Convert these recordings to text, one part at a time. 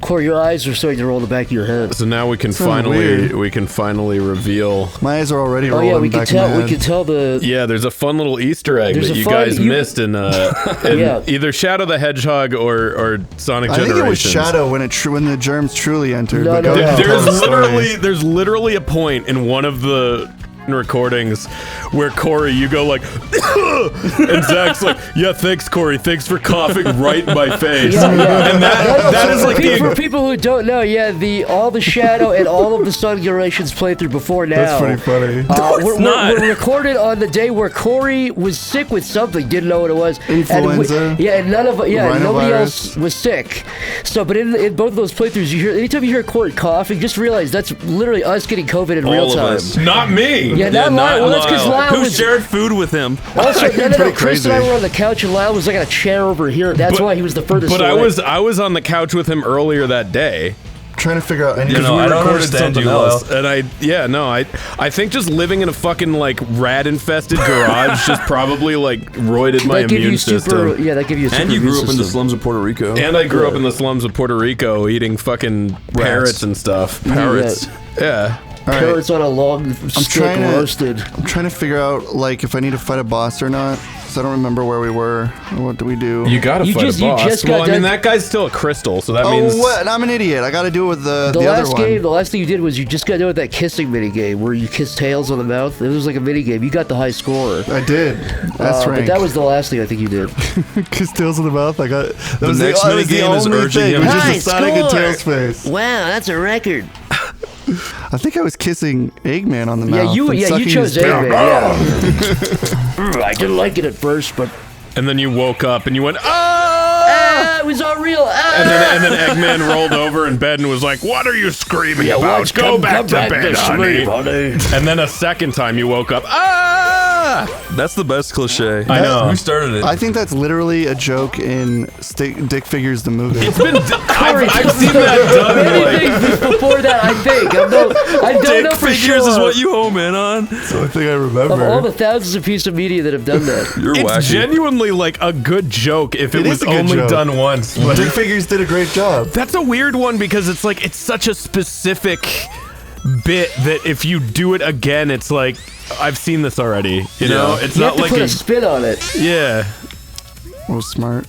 Corey, your eyes are starting to roll in the back of your head. So now we can finally reveal. My eyes are already rolling. Oh yeah, we back can tell. in my We head. can tell the. Yeah, there's a fun little Easter egg There's that a you fun- guys you- missed in Yeah. either Shadow the Hedgehog or Sonic I Generations. think it was Shadow when when the germs truly entered. No, but no, go no. ahead and tell the story. There's literally a point in one of the recordings where Corey, you go like, and Zach's like, yeah, thanks Corey, thanks for coughing right in my face. Yeah. And that is like for people who don't know, yeah, all the Shadow and all of the Sonic Generations playthrough before now. That's pretty funny. We're recorded on the day where Corey was sick with something, didn't know what it was. Influenza. And nobody Rhinovirus. else was sick. So, but in both of those playthroughs, anytime you hear Corey coughing, just realize that's literally us getting COVID in real time. us. Not me. Yeah, not Lyle. Well, that's because Lyle Who was. shared food with him? Also, no, Pretty Chris and I crazy. were on the couch, and Lyle was like on a chair over here. That's why he was the furthest But away. I was on the couch with him earlier that day. Trying to figure out any. You know, We I don't recorded understand something you, else, and I think just living in a fucking like rat infested garage just probably like roided my that give immune you system. super. Yeah, that give you. A super And you immune grew up in the system. slums of Puerto Rico. And I grew up in the slums of Puerto Rico eating fucking parrots and stuff. Parrots. Yeah. All right. Carrots on a long stick roasted. I'm trying to figure out like if I need to fight a boss or not. So I don't remember where we were. What do we do? You gotta You fight just- a you boss. just got Well, I mean, done- that guy's still a crystal, so that Oh, means... what? I'm an idiot. I got to do it with the other last one. game, the last thing you did was you just got done with that kissing mini game where you kiss Tails on the mouth. It was like a mini game. You got the high score. I did. That's But right. that was the last thing I think you did. Kiss Tails in the mouth. I got. That was next that was the minigame is only urging thing. him It was to- just a Sonic and High Tails score. face. Wow, that's a record. I think I was kissing Eggman on the Yeah, mouth. you and you sucking chose his dick. Eggman. Yeah. I didn't like it at first, but And then you woke up and you went, ah! it was all real. And then Eggman rolled over in bed and was like, what are you screaming about? Go back to bed, honey. And then a second time you woke up, ah! That's the best cliche. I know. Who started it? I think that's literally a joke in Dick Figures the movie. It's been... I've seen that done. Many Like, things before that, I think. I don't Dick know for figures sure. is what you home in on. That's the only thing I Of remember. all the thousands of pieces of media that have done that. You're it's wacky. genuinely like a good joke if it It was is a good only joke. done once. But Dick Figures did a great job. that's a weird one because it's like it's such a specific bit that if you do it again, it's like I've seen this already. You know, it's You not have to like put a spin on it. yeah. Oh, smart.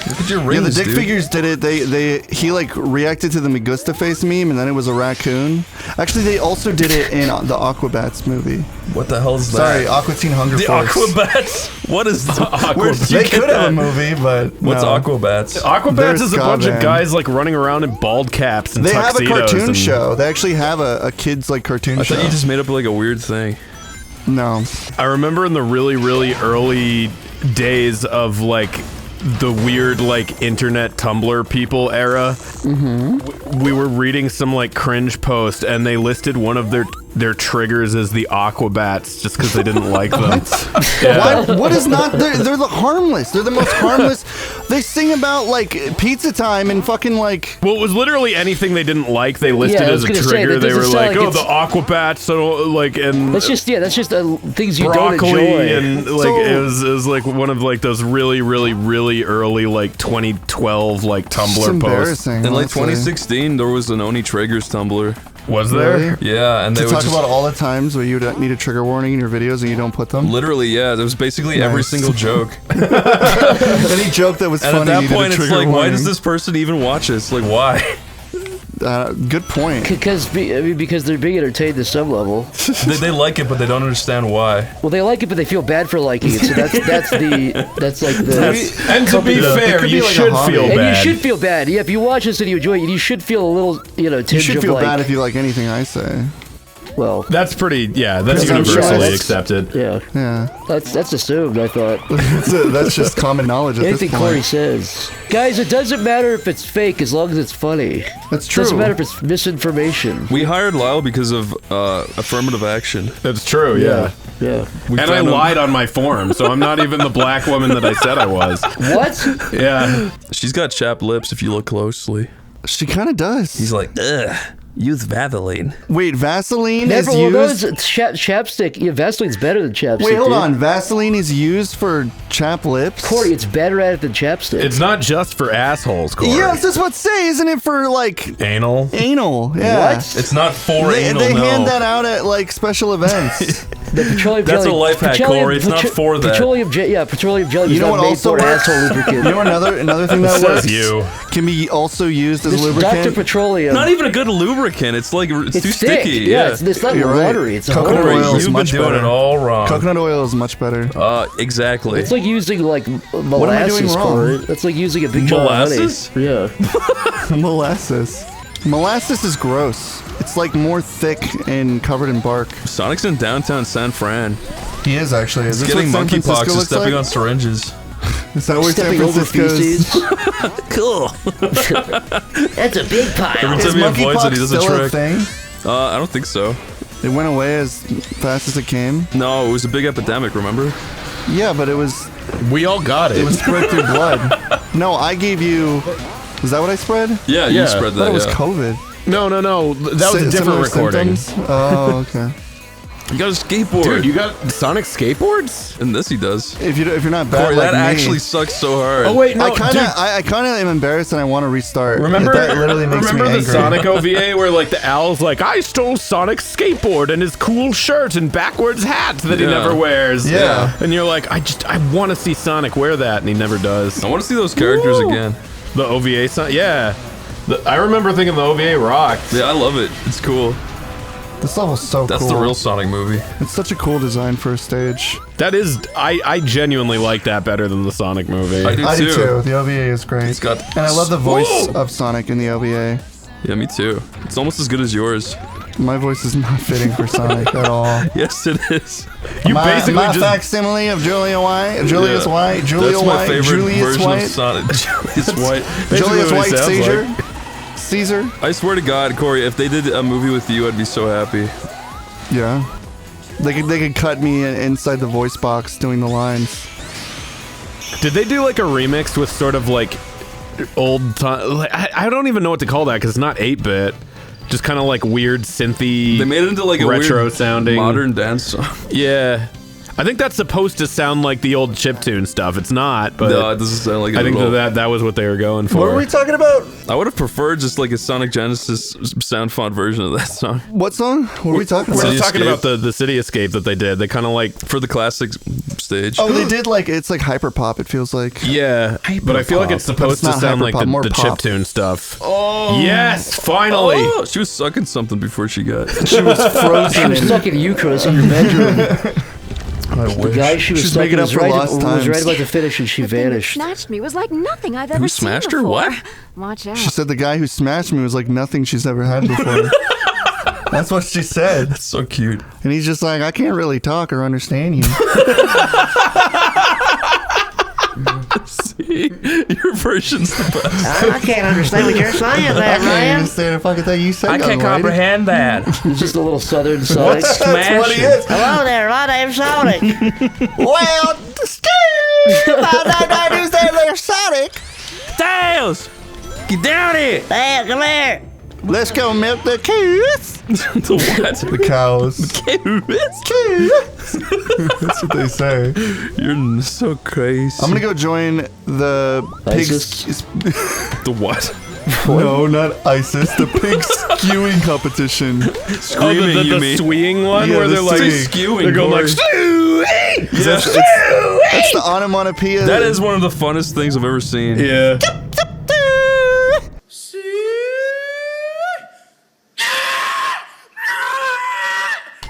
Look at your Yeah, rings, the Dick dude. Figures did it. He like reacted to the Magusta face meme, and then it was a raccoon. Actually, they also did it in the Aquabats movie. What the hell is Sorry, that? Aqua Teen Hunger The Force. Aquabats? What is that? Where did you They get could have that? a movie, but What's no. Aquabats? Aquabats They're is a ska bunch of band. guys like running around in bald caps and They have a tuxedos. cartoon and- show. They actually have a kids like cartoon I show. thought you just made up like a weird thing. No. I remember in the really, really early days of like the weird like internet Tumblr people era, we were reading some like cringe post and they listed one of their triggers as the Aquabats just because they didn't like them. Yeah. What is not? They're the harmless. They're the most harmless. They sing about like pizza time and fucking like. Well, it was literally anything they didn't like. They listed Yeah, I as was a gonna say, trigger. that They were doesn't like, sound "Oh, like the Aquabats," so like, and That's just things you don't broccoli, enjoy. and like So- it was like one of like those really, really, really early like 2012 like It's Tumblr posts. embarrassing. In like honestly. 2016, there was an Oney Traegers Tumblr. Was there? Really? Yeah, and they To would talk just, about all the times where you need a trigger warning in your videos and you don't put them. literally, yeah, there was basically every Nice. single joke. Any joke that was And funny at that needed a point, it's trigger like, why warning. does this person even watch this? Like, why? Good point. Because they're being entertained to some level. they like it, but they don't understand why. Well, they like it, but they feel bad for liking it. So that's like the. And to be It fair, could be you like a should hobby. feel And bad. you should feel bad. Yeah, if you watch this and you enjoy it, you should feel a little, tinge You should of feel like, bad if you like anything I say. well, That's pretty. Yeah, that's Because I'm sure universally that's- accepted. yeah, Yeah, that's assumed. I thought that's just common knowledge at anything this Corey point. says, guys, it doesn't matter if it's fake as long as it's funny. That's It true. doesn't matter if it's misinformation. We hired Lyle because of affirmative action. That's true. Yeah. Yeah. We And I found him- lied on my form, so I'm not even the black woman that I said I was. What? Yeah. She's got chapped lips if you look closely. She kind of does. He's like, ugh. Use Vaseline. Wait, Vaseline Never, is well, used. those chapstick. Yeah, Vaseline's better than chapstick. Wait, hold dude. on. Vaseline is used for chap lips. Corey, it's better at it than chapstick. It's not just for assholes, Corey. Yes, that's what say, isn't it? For like Anal. anal. Yeah. What? It's not for anal, They no. hand that out at like special events. The petroleum That's jelly. a life hack, Corey. It's not for that. Petroleum jelly is You know not what made also for works? asshole lubricant. You know another thing that Says works you. can be also used as This Dr. lubricant. Petroleum. Not even a good lubricant. It's like it's too thick. sticky. Yeah, it's not You're right. watery. It's a Coconut whole- oil is You've been much doing better. it all wrong. Coconut oil is much better. Exactly. It's like using like molasses. What am I doing wrong? Corey. That's like using a big jar Molasses? of honey. Yeah. Molasses. Molasses is gross. It's like more thick and covered in bark. Sonic's in downtown San Fran. He is actually. Is He's this getting what San monkeypox Francisco and looks stepping like? on syringes. Is that where San Stepping over Francisco's? feces. Cool. That's a big pile. Every Is time he avoids it, monkeypox he does a still a trick. thing? I don't think so. It went away as fast as it came. No, it was a big epidemic, remember? Yeah, but it was We all got it. spread through blood. No, I gave you. Is that what I spread? Yeah, Yeah. you spread I thought that, it was yeah. COVID. No. That was a different Similar recording. symptoms? Oh, okay. You got a skateboard. Dude, you got Sonic skateboards? And this he does. If you're not bad Corey, like that me, actually sucks so hard. Oh wait, no, I kind dude. of I kind of am embarrassed and I want to restart. Remember, that literally makes remember me the angry. Sonic OVA where like the owl's like, I stole Sonic's skateboard and his cool shirt and backwards hat that he Yeah. never wears. Yeah. And you're like, I want to see Sonic wear that, and he never does. I want to see those characters Woo! again. The OVA Sonic, yeah. I remember thinking the OVA rocked. Yeah, I love it. It's cool. This level's so That's cool. the real Sonic movie. It's such a cool design for a stage. That is, I genuinely like that better than the Sonic movie. I do I too. do too. The OVA is great. It's got. And I love the voice Whoa! of Sonic in the OVA. Yeah, me too. It's almost as good as yours. My voice is not fitting for Sonic at all. Yes, it is. You my basically my just facsimile of Julia White, Julius Yeah. White, Julia That's my White, favorite Julius version White, of Sonic. Julius White. basically Julius what White, he sounds Caesar, like. Caesar. I swear to God, Corey, if they did a movie with you, I'd be so happy. Yeah, they could cut me inside the voice box doing the lines. Did they do like a remix with sort of like old time? Like, I don't even know what to call that because it's not 8-bit. Just kind of like weird synthy. They made it into like a retro weird sounding modern dance song. Yeah, I think that's supposed to sound like the old chiptune stuff. It's not, but No, it doesn't sound like it I think at all. that was what they were going for. What were we talking about? I would have preferred just like a Sonic Genesis sound font version of that song. What song? What were we talking We're about? just City talking Escape. about the City Escape that they did. They kind of like, For the classic stage. Oh, they did like it's like hyper pop. It feels like. yeah, but I feel like it's But supposed it's to not sound like hyperpop, more the pop. chiptune stuff. Oh. Yes, finally. Oh, she was sucking something before she got. She was She frozen. was in, stuck in Eucharist in your bedroom. The guy she was She's stuck making in up was for right, lost was times. right about to finish and she The thing that vanished. snatched me was like nothing I've ever Who seen smashed her? before. What? Watch out. She said the guy who smashed me was like nothing she's ever had before. That's what she said. That's so cute. And he's just like, I can't really talk or understand you. See, your version's the best. I can't understand what you're saying I there, can't even understand the fucking thing you said. young lady. that. It's just a little southern Sonic. That's what he is. Hello there, my name's Sonic. Well, Steve, I understand there's Sonic. Tails! Get down here! Hey, come here. Let's go milk the cows. The what? The cows. That's what they say. You're so crazy. I'm gonna go join the pigs. ISIS? The what? No, not ISIS. The pig skewing competition. Screaming, the you mean? sweeing one Yeah, where the they're like, squealing. they're going like, Corey. That's the onomatopoeia. That is one of the funnest things I've ever seen. yeah.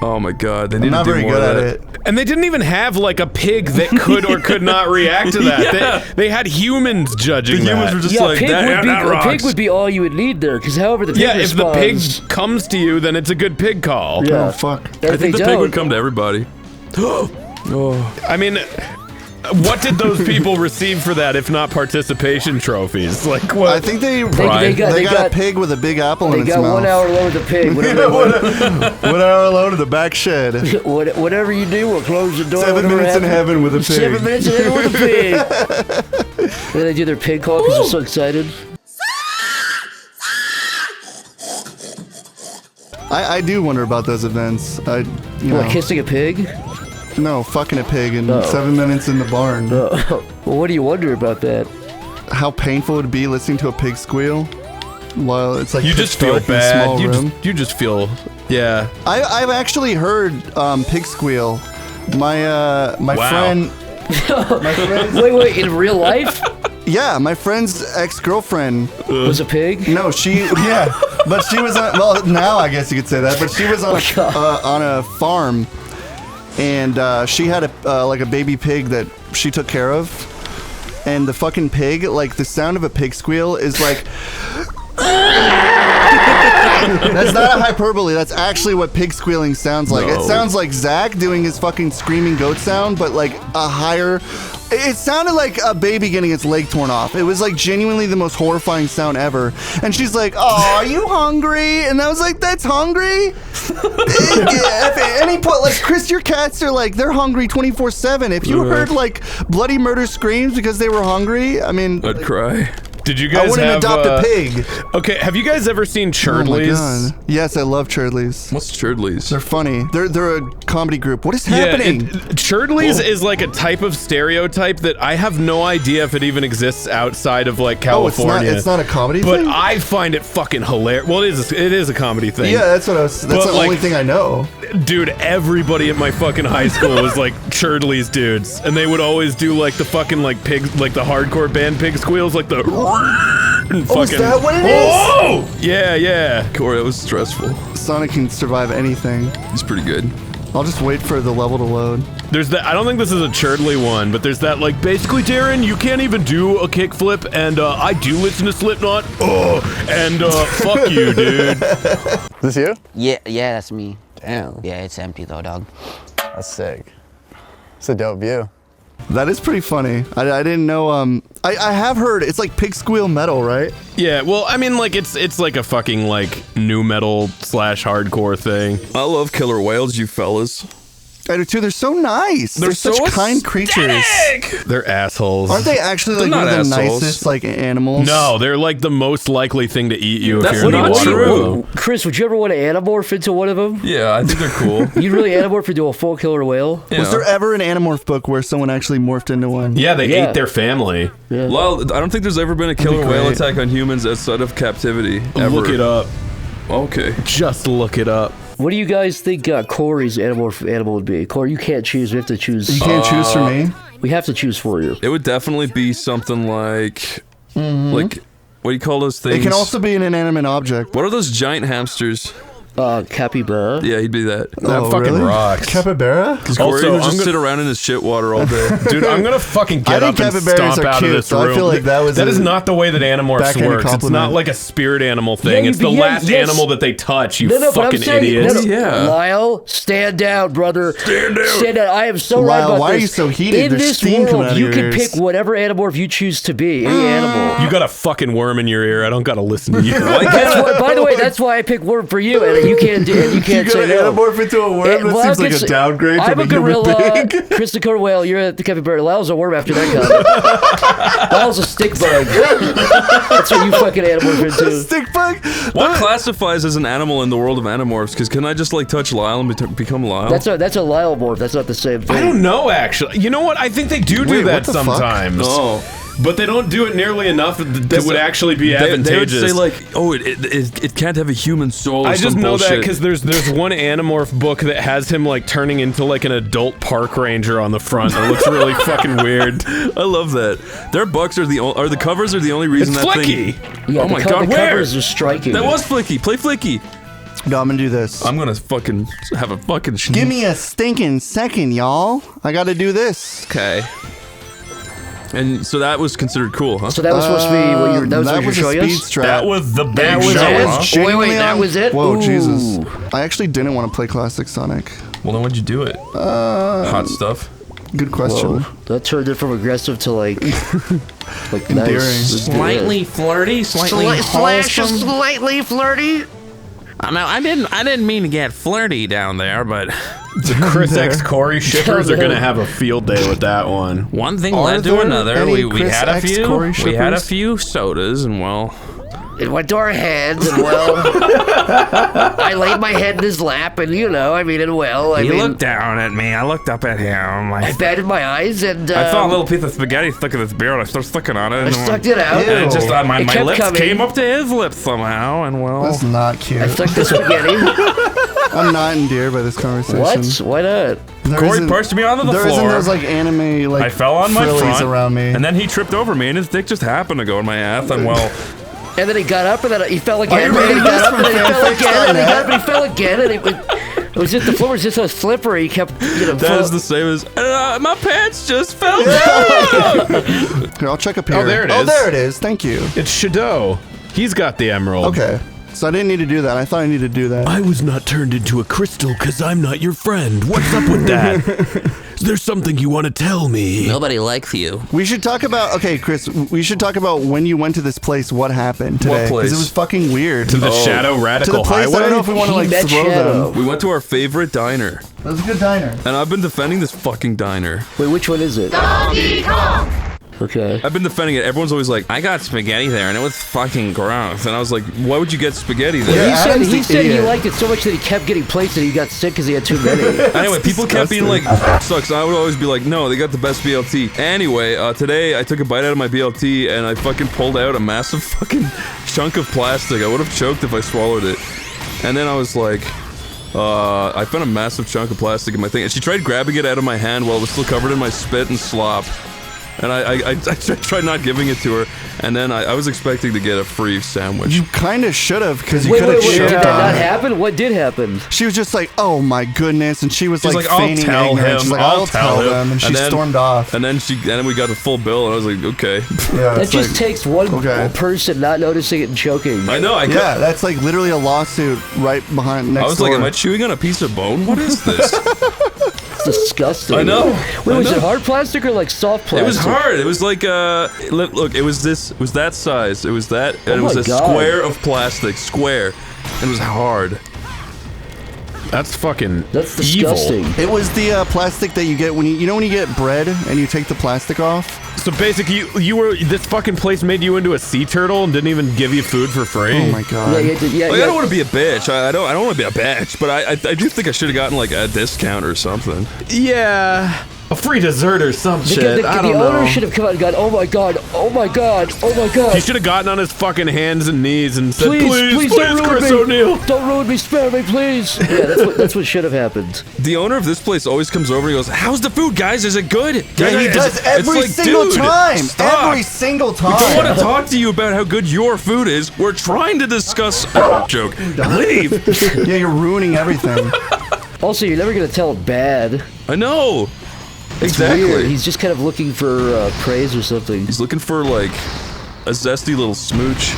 Oh my god, they need I'm not to do very more good of at that. it. And they didn't even have like a pig that could or could not react to that. Yeah. They had humans judging The humans that. were just Yeah, like, pig that, would be, that a rocks. pig would be all you would need there, because however the pig Yeah, if the pig responds, comes to you, then it's a good pig call. Yeah. Oh fuck. if I think they the pig would don't, come to everybody. I mean, what did those people receive for that if not participation trophies? Like what? I think they they got- a pig with a big apple in they its got mouth. 1 hour load of the pig. Whatever, 1 hour alone in the back shed. whatever you do, we'll close the door. 7 whatever minutes in happens. heaven with a pig. 7 minutes in heaven with a pig. Then they do their pig call because they're so excited. I do wonder about those events. You know, What, kissing a pig? no, fucking a pig in Oh. 7 minutes in the barn. Well, what do you wonder about that? How painful it would be listening to a pig squeal while it's like You pitch just feel dark in a bad. small room. You just feel, yeah. I've actually heard pig squeal. My Wow. friend. Wait, in real life? Yeah, my friend's ex-girlfriend. Was a pig? No, but she was on. Well, now I guess you could say that. But she was on a farm, and she had a baby pig that she took care of. And the fucking pig, like the sound of a pig squeal is like. That's not a hyperbole. That's actually what pig squealing sounds like. No. It sounds like Zach doing his fucking screaming goat sound, but like a higher. It sounded like a baby getting its leg torn off. It was like genuinely the most horrifying sound ever. And she's like, "Oh, are you hungry?" And I was like, "That's hungry." If at any point, like Chris, your cats are like they're hungry 24/7. If you heard like bloody murder screams because they were hungry, I mean, I'd cry. Did you guys I wouldn't have, adopt a pig. Okay, have you guys ever seen Oh my Churdleys? god. Yes, I love Churdleys. What's Churdleys? They're funny. They're a comedy group. What is Yeah, happening? Churdleys is like a type of stereotype that I have no idea if it even exists outside of like California. It's not a comedy But thing? I find it fucking hilarious. Well, it is a comedy thing. Yeah, that's what I was. That's But, the like, only thing I know. Dude, everybody at my fucking high school was like Churdleys dudes, and they would always do like the fucking like pig, like the hardcore band pig squeals, like the. And Oh, is that what it is? Oh, yeah. Corey, that was stressful. Sonic can survive anything. He's pretty good. I'll just wait for the level to load. There's that. I don't think this is a Churdley one, but there's that like basically, Darren, you can't even do a kickflip, and I do listen to Slipknot. Oh, and fuck you, dude. Is this you? Yeah, that's me. Damn. Yeah, it's empty though, dog. That's sick. It's a dope view. That is pretty funny. I didn't know. I have heard it's like pig squeal metal, right? Yeah, well, I mean, like it's like a fucking like new metal / hardcore thing. I love killer whales, you fellas. I do too. They're so nice. They're such so kind creatures. They're assholes. Aren't they actually like They're one of not the assholes. nicest like animals? No, they're like the most likely thing to eat you if That's you're in the not water true. with them. Chris, would you ever want to anamorph into one of them? Yeah, I think they're cool. You'd really anamorph into a full killer whale? Yeah. Was there ever an Animorph book where someone actually morphed into one? Yeah, they Yeah. ate their family. Yeah. Well, I don't think there's ever been a killer whale great. attack on humans outside of captivity. Ever. Look it up. Okay. Just look it up. What do you guys think Corey's animal would be? Corey, you can't choose. We have to choose. You can't choose for me. We have to choose for you. It would definitely be something like, what do you call those things? It can also be an inanimate object. What are those giant hamsters? Capybara. Yeah, he'd be that. That fucking rocks. Capybara? Because Corey Also, would I'm just gonna- sit around in his shit water all day. Dude, I'm gonna fucking I get think up and capybaras stomp are out cute, of this so I room. feel like that was is a not the way that Animorphs backhanded works. It's compliment. not like a spirit animal thing. Yeah, it's the yeah, last yes. animal that they touch, you But I'm fucking saying, idiots. Yeah. Lyle, stand down, brother. Stand down. I am so right Lyle, about why are this. you so heated? In There's this steam coming world, out of you your can ears. pick whatever animorph you choose to be. Any animal. You got a fucking worm in your ear. I don't gotta listen to you. By the way, that's why I picked worm for you, and you can't do. And you can't You say got no. Animorph into a worm? And That seems like a downgrade I'm from a a human gorilla. being. Chris the killer whale. You're at the capybara. Lyle's a worm after that comment. Lyle's a stick bug. That's what you fucking animorph into. Stick bug? What classifies as an animal in the world of Animorphs? Because can I just like touch Lyle and become Lyle? That's a Lyle morph. That's not the same thing. I don't know, actually. You know what? I think they do Wait, that what the fuck? sometimes. Oh. But they don't do it nearly enough that would actually be They would advantageous. say like, oh, it can't have a human soul. Or I just some know that bullshit. because there's one Animorph book that has him like turning into like an adult park ranger on the front. It looks really fucking weird. I love that. Their bucks are the covers are the only reason It's that Flicky. thing. Yeah, Oh my the God, where? covers are striking. That was Flicky. Play Flicky. No, I'm gonna do this. I'm gonna fucking have a fucking. Give me a stinking second, y'all. I gotta do this. Okay. And so that was considered cool, huh? So that was supposed to be what you. That was what you were a showing speed us. strap. That was the big That was show. it? huh? Wait, Genuinely that on- was it? Whoa, Ooh. Jesus. I actually didn't want to play Classic Sonic. Well, then why'd you do it? Hot stuff. Good question. Whoa, that turned it from aggressive to like Endearing. nice. Slightly flirty, slightly wholesome. slightly flirty. No, I didn't mean to get flirty down there, but The Chris X Corey shippers are gonna have a field day with that one. one thing Are led to there another. any We Chris had a X few. Corey We had a shippers? few sodas, and well, it went to our hands, and well, I laid my head in his lap, and you know, I mean, and well, He looked down at me. I looked up at him. I batted my eyes, and I saw a little piece of spaghetti stuck in his beard. I started sucking on it. I And sucked it out. And it just my It kept lips coming. came up to his lips somehow, and well, That's not cute. I sucked the spaghetti. I'm not endeared by this conversation. What? Why not? Corey pushed me onto the There floor. isn't those like anime like I fell on my frillies front, around me. and then he tripped over me, and his dick just happened to go in my ass, and well, And then he got up, and then he fell again. you And then he reading got this up, and then he from fell again. And then he got up, fanfics.net? and he fell again. And it was just the floor was just so slippery. He kept, you know. That is the same as my pants just fell down. Here, I'll check up here. Oh, there it Oh, is. there it is. Thank you. It's Shadow. He's got the emerald. Okay. So I didn't need to do that. I thought I needed to do that. I was not turned into a crystal because I'm not your friend. What's up with that? Is there something you want to tell me? Nobody likes you. We should talk about, okay, Chris, we should talk about when you went to this place, what happened today. place? 'Cause it was fucking weird. To the Shadow To the Radical place, Highway? I don't know if we want to He like met throw Shadow. them. We went to our favorite diner, That was a good diner. and I've been defending this fucking diner. Wait, which one is it? Okay. I've been defending it. Everyone's always like, I got spaghetti there, and it was fucking gross. and I was like, why would you get spaghetti He there? Yeah. said Adam's he the said he idiot. liked it so much that he kept getting plates and he got sick because he had too many. Anyway, people kept being like, sucks. I would always be like, no, they got the best BLT. Anyway, today I took a bite out of my BLT and I fucking pulled out a massive fucking chunk of plastic. I would have choked if I swallowed it. And then I was like, I found a massive chunk of plastic in my thing. And she tried grabbing it out of my hand while it was still covered in my spit and slop. And I tried not giving it to her. And then I was expecting to get a free sandwich. You kind of should have, because you Wait, could wait, have wait. Did choked that on not it. happen? What did happen? She was just like, oh my goodness, and she was She's like like, I'll feigning tell ignorance. him, She's like, I'll tell him. them, and she And then- stormed off. And then we got the full bill, and I was like, okay. Yeah, That it's just like- takes one okay. person not noticing it and choking. I know. yeah, that's like literally a lawsuit right behind next I was door. like, am I chewing on a piece of bone? What is this? It's disgusting. I know. Wait, I was know. it hard plastic or like soft plastic? It was hard. It was like look, it was that size. It was that, and it was my a God. square of plastic, square. And it was hard. That's fucking That's evil. disgusting. It was the plastic that you get when you know when you get bread and you take the plastic off. So basically, this fucking place made you into a sea turtle and didn't even give you food for free. Oh my god. Yeah, you had to, yeah, Like, yeah. I don't want to be a bitch. I don't want to be a bitch, but I do think I should have gotten like a discount or something. Yeah, a free dessert or some shit. I The don't know. owner should have come out and gone, oh my god, oh my god, oh my god. He should have gotten on his fucking hands and knees and said, Please don't ruin Chris me. O'Neill. Don't ruin me, spare me, please. Yeah, that's what should have happened. The owner of this place always comes over and he goes, "How's the food, guys? Is it good?" Yeah, he does It's every like, single dude, time. stop. Every single time. We don't want to talk to you about how good your food is. We're trying to discuss joke. Leave. Yeah, you're ruining everything. Also, you're never gonna tell him bad. I know. It's Exactly. weird. He's just kind of looking for praise or something. He's looking for like a zesty little smooch.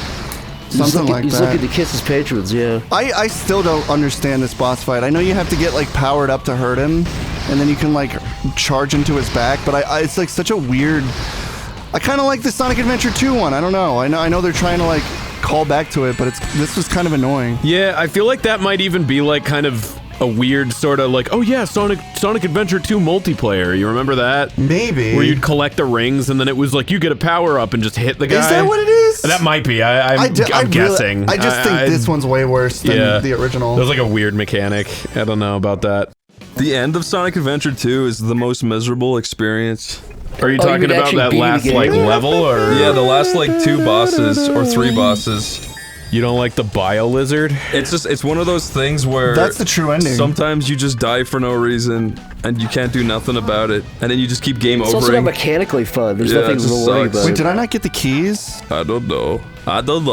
Something like he's that. looking to kiss his patrons, yeah. I still don't understand this boss fight. I know you have to get like powered up to hurt him, and then you can like charge into his back. But it's like such a weird. I kind of like the Sonic Adventure 2 one. I don't know. I know they're trying to like call back to it, but this was kind of annoying. Yeah, I feel like that might even be like kind of a weird sort of like, oh yeah, Sonic Adventure 2 multiplayer. You remember that? Maybe. Where you'd collect the rings and then it was like you get a power up and just hit the guy. Is that what it is? That might be. I'm guessing. I just think this one's way worse than the original. There's like a weird mechanic. I don't know about that. The end of Sonic Adventure 2 is the most miserable experience. Are you Oh, you talking would about actually that beat last the game. like level or? Yeah, the last like 2 bosses or 3 bosses. You don't like the bio lizard? It's one of those things where That's the true ending. sometimes you just die for no reason and you can't do nothing about it, and then you just keep game It's also not overing. mechanically fun. There's Yeah, nothing it just rewarding sucks. about Wait, it. did I not get the keys? I don't know, Tom. don't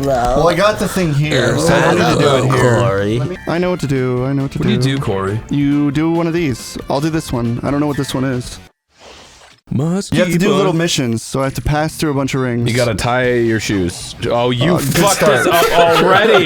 know. Well, I got the thing here, so I wanted to do it here. I know what to do. I know what to What do you do, Corey? You do one of these. I'll do this one. I don't know what this one is. Must You have to keep do on- little missions, so I have to pass through a bunch of rings. You gotta tie your shoes. Oh, you good fucked start. us up already.